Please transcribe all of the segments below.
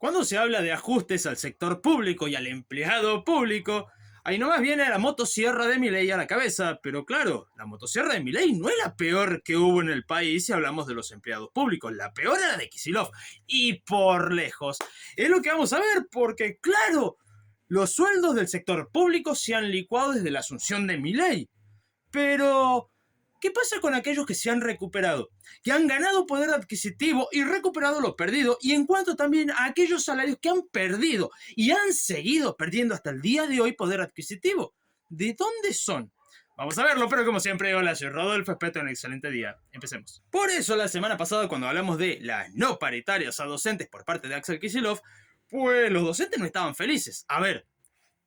Cuando se habla de ajustes al sector público y al empleado público, ahí nomás viene la motosierra de Milei a la cabeza, pero claro, la motosierra de Milei no es la peor que hubo en el país si hablamos de los empleados públicos, la peor era la de Kicillof, y por lejos. Es lo que vamos a ver, porque claro, los sueldos del sector público se han licuado desde la asunción de Milei, pero ¿qué pasa con aquellos que se han recuperado? Que han ganado poder adquisitivo y recuperado lo perdido, y en cuanto también a aquellos salarios que han perdido y han seguido perdiendo hasta el día de hoy poder adquisitivo. ¿De dónde son? Vamos a verlo, pero como siempre, hola, soy Rodolfo, espero un excelente día. Empecemos. Por eso la semana pasada, cuando hablamos de las no paritarias a docentes por parte de Axel Kicillof, pues los docentes no estaban felices. A ver,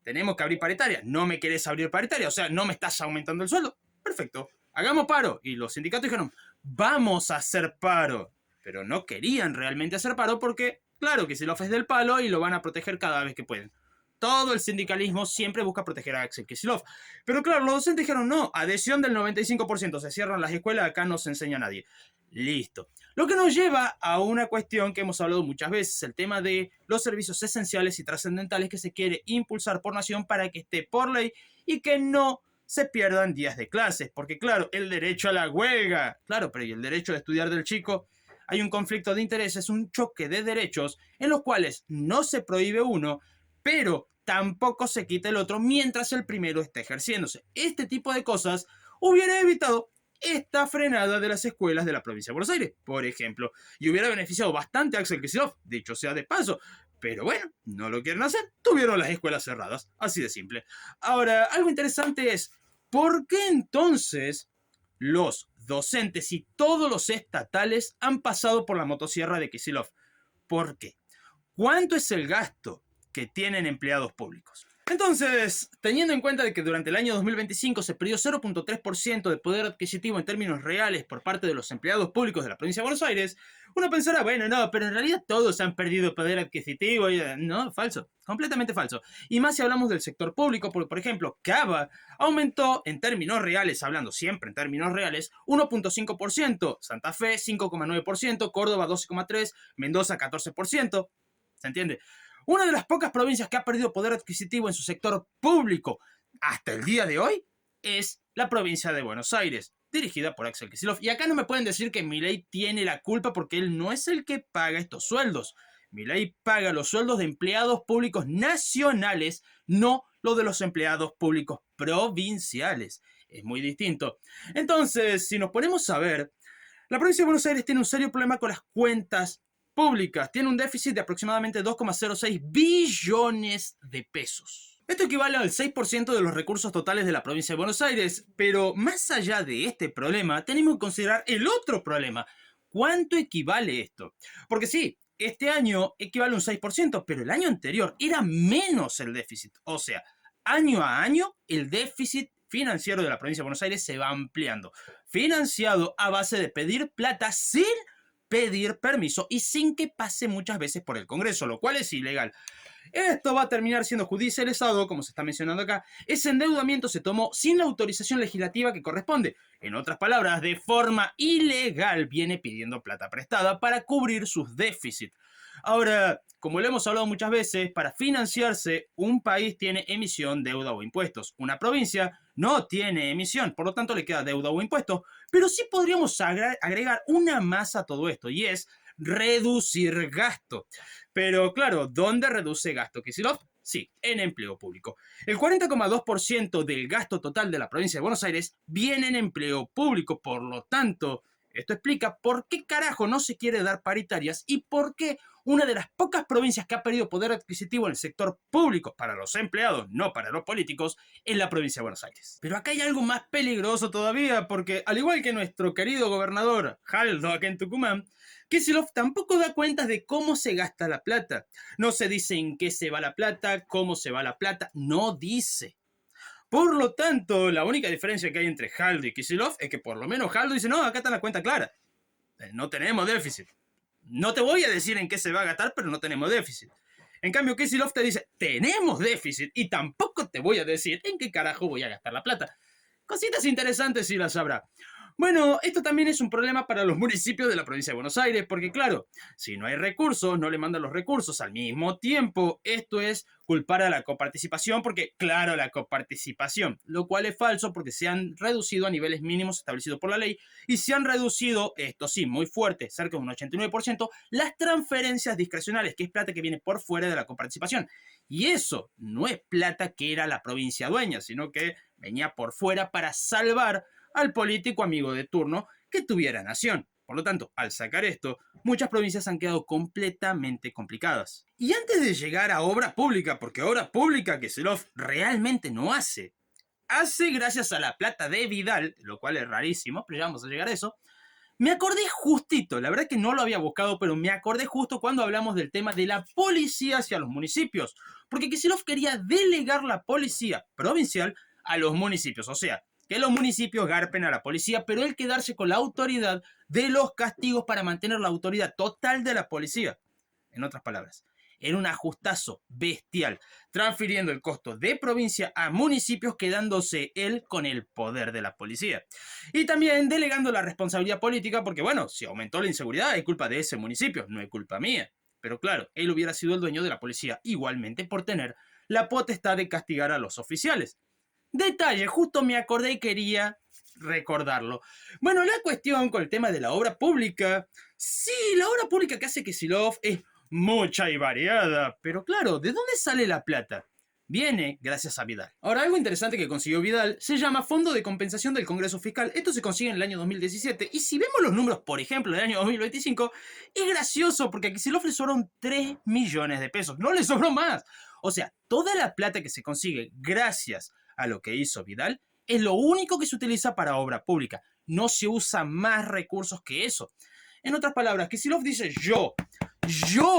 tenemos que abrir paritaria. ¿No me querés abrir paritaria? O sea, ¿no me estás aumentando el sueldo? Perfecto. Hagamos paro. Y los sindicatos dijeron, vamos a hacer paro. Pero no querían realmente hacer paro porque, claro, Kicillof es del palo y lo van a proteger cada vez que pueden. Todo el sindicalismo siempre busca proteger a Axel Kicillof. Pero claro, los docentes dijeron, no, adhesión del 95%, se cierran las escuelas, acá no se enseña a nadie. Listo. Lo que nos lleva a una cuestión que hemos hablado muchas veces, el tema de los servicios esenciales y trascendentales que se quiere impulsar por nación para que esté por ley y que no se pierdan días de clases. Porque claro, el derecho a la huelga, claro, pero ¿y el derecho a estudiar del chico? Hay un conflicto de intereses, un choque de derechos en los cuales no se prohíbe uno, pero tampoco se quita el otro mientras el primero está ejerciéndose. Este tipo de cosas hubiera evitado esta frenada de las escuelas de la provincia de Buenos Aires, por ejemplo, y hubiera beneficiado bastante a Axel Kicillof, dicho sea de paso. Pero bueno, no lo quieren hacer, tuvieron las escuelas cerradas, así de simple. Ahora, algo interesante es, ¿por qué entonces los docentes y todos los estatales han pasado por la motosierra de Kicillof? ¿Por qué? ¿Cuánto es el gasto que tienen empleados públicos? Entonces, teniendo en cuenta de que durante el año 2025 se perdió 0.3% de poder adquisitivo en términos reales por parte de los empleados públicos de la provincia de Buenos Aires, uno pensará, bueno, no, pero en realidad todos han perdido poder adquisitivo. No, falso, completamente falso. Y más si hablamos del sector público, porque, por ejemplo, Cava aumentó en términos reales, hablando siempre en términos reales, 1.5%, Santa Fe 5.9%, Córdoba 12.3%, Mendoza 14%. ¿Se entiende? Una de las pocas provincias que ha perdido poder adquisitivo en su sector público hasta el día de hoy es la provincia de Buenos Aires, dirigida por Axel Kicillof. Y acá no me pueden decir que Milei tiene la culpa porque él no es el que paga estos sueldos. Milei paga los sueldos de empleados públicos nacionales, no los de los empleados públicos provinciales. Es muy distinto. Entonces, si nos ponemos a ver, la provincia de Buenos Aires tiene un serio problema con las cuentas públicas. Tiene un déficit de aproximadamente 2,06 billones de pesos. Esto equivale al 6% de los recursos totales de la provincia de Buenos Aires, pero más allá de este problema, tenemos que considerar el otro problema. ¿Cuánto equivale esto? Porque sí, este año equivale a un 6%, pero el año anterior era menos el déficit. O sea, año a año, el déficit financiero de la provincia de Buenos Aires se va ampliando, financiado a base de pedir plata sin pedir permiso y sin que pase muchas veces por el Congreso, lo cual es ilegal. Esto va a terminar siendo judicializado, como se está mencionando acá. Ese endeudamiento se tomó sin la autorización legislativa que corresponde. En otras palabras, de forma ilegal viene pidiendo plata prestada para cubrir sus déficits. Ahora, como lo hemos hablado muchas veces, para financiarse, un país tiene emisión, deuda o impuestos. Una provincia no tiene emisión, por lo tanto le queda deuda o impuestos, pero sí podríamos agregar una más a todo esto, y es reducir gasto. Pero claro, ¿dónde reduce gasto Kicillof? Sí, en empleo público. El 40,2% del gasto total de la provincia de Buenos Aires viene en empleo público, por lo tanto, esto explica por qué carajo no se quiere dar paritarias y por qué una de las pocas provincias que ha perdido poder adquisitivo en el sector público para los empleados, no para los políticos, es la provincia de Buenos Aires. Pero acá hay algo más peligroso todavía, porque al igual que nuestro querido gobernador Jaldo acá en Tucumán, Kicillof tampoco da cuenta de cómo se gasta la plata. No se dice en qué se va la plata, cómo se va la plata, no dice. Por lo tanto, la única diferencia que hay entre Jaldo y Kicillof es que por lo menos Jaldo dice, no, acá está la cuenta clara. No tenemos déficit. No te voy a decir en qué se va a gastar, pero no tenemos déficit. En cambio, Kicillof te dice, tenemos déficit y tampoco te voy a decir en qué carajo voy a gastar la plata. Cositas interesantes si las habrá. Bueno, esto también es un problema para los municipios de la provincia de Buenos Aires, porque claro, si no hay recursos, no le mandan los recursos al mismo tiempo. Esto es culpar a la coparticipación, porque claro, la coparticipación, lo cual es falso porque se han reducido a niveles mínimos establecidos por la ley y se han reducido, esto sí, muy fuerte, cerca de un 89%, las transferencias discrecionales, que es plata que viene por fuera de la coparticipación. Y eso no es plata que era la provincia dueña, sino que venía por fuera para salvar al político amigo de turno que tuviera nación. Por lo tanto, al sacar esto, muchas provincias han quedado completamente complicadas. Y antes de llegar a obra pública, porque obra pública Kicillof realmente no hace, hace gracias a la plata de Vidal, lo cual es rarísimo, pero ya vamos a llegar a eso. Me acordé justito, la verdad que no lo había buscado, pero me acordé justo cuando hablamos del tema de la policía hacia los municipios, porque Kicillof quería delegar la policía provincial a los municipios, o sea, que los municipios garpen a la policía, pero él quedarse con la autoridad de los castigos para mantener la autoridad total de la policía. En otras palabras, era un ajustazo bestial, transfiriendo el costo de provincia a municipios, quedándose él con el poder de la policía. Y también delegando la responsabilidad política, porque bueno, si aumentó la inseguridad es culpa de ese municipio, no es culpa mía. Pero claro, él hubiera sido el dueño de la policía igualmente por tener la potestad de castigar a los oficiales. Detalle, justo me acordé y quería recordarlo. Bueno, la cuestión con el tema de la obra pública. Sí, la obra pública que hace Kicillof es mucha y variada, pero claro, ¿de dónde sale la plata? Viene gracias a Vidal. Ahora, algo interesante que consiguió Vidal se llama Fondo de Compensación del Congreso Fiscal. Esto se consigue en el año 2017. Y si vemos los números, por ejemplo, del año 2025, es gracioso porque a Kicillof le sobraron 3 millones de pesos. No le sobró más. O sea, toda la plata que se consigue gracias a lo que hizo Vidal es lo único que se utiliza para obra pública. No se usa más recursos que eso. En otras palabras, Kicillof dice yo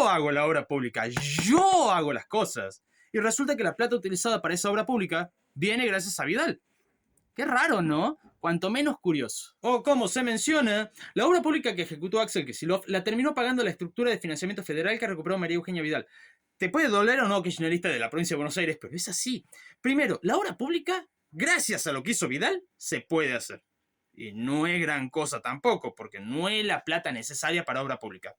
hago la obra pública, yo hago las cosas. Y resulta que la plata utilizada para esa obra pública viene gracias a Vidal. Qué raro, ¿no? Cuanto menos curioso. O como se menciona, la obra pública que ejecutó Axel Kicillof la terminó pagando la estructura de financiamiento federal que recuperó María Eugenia Vidal. Te puede doler o no, kirchnerista de la provincia de Buenos Aires, pero es así. Primero, la obra pública, gracias a lo que hizo Vidal, se puede hacer. Y no es gran cosa tampoco, porque no es la plata necesaria para obra pública.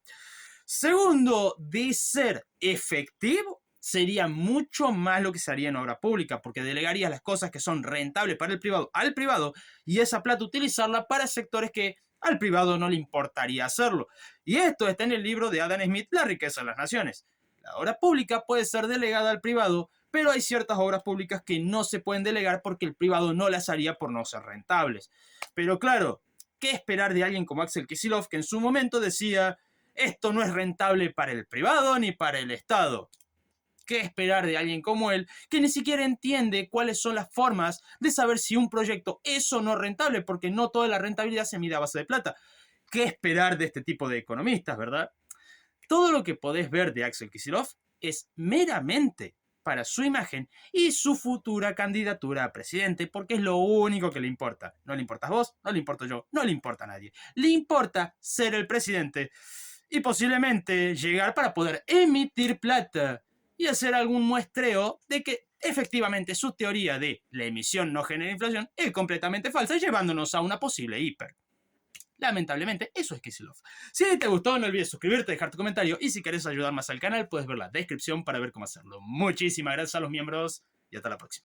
Segundo, de ser efectivo, sería mucho más lo que se haría en obra pública, porque delegarías las cosas que son rentables para el privado al privado y esa plata utilizarla para sectores que al privado no le importaría hacerlo. Y esto está en el libro de Adam Smith, La riqueza de las naciones. La obra pública puede ser delegada al privado, pero hay ciertas obras públicas que no se pueden delegar porque el privado no las haría por no ser rentables. Pero claro, ¿qué esperar de alguien como Axel Kicillof, que en su momento decía esto no es rentable para el privado ni para el Estado? ¿Qué esperar de alguien como él, que ni siquiera entiende cuáles son las formas de saber si un proyecto es o no rentable, porque no toda la rentabilidad se mide a base de plata? ¿Qué esperar de este tipo de economistas, verdad? Todo lo que podés ver de Axel Kicillof es meramente para su imagen y su futura candidatura a presidente, porque es lo único que le importa. No le importas vos, no le importo yo, no le importa a nadie. Le importa ser el presidente y posiblemente llegar para poder emitir plata y hacer algún muestreo de que efectivamente su teoría de la emisión no genera inflación es completamente falsa, llevándonos a una posible hiper. Lamentablemente, eso es Kicillof. Si te gustó, no olvides suscribirte, dejar tu comentario y si querés ayudar más al canal, puedes ver la descripción para ver cómo hacerlo. Muchísimas gracias a los miembros y hasta la próxima.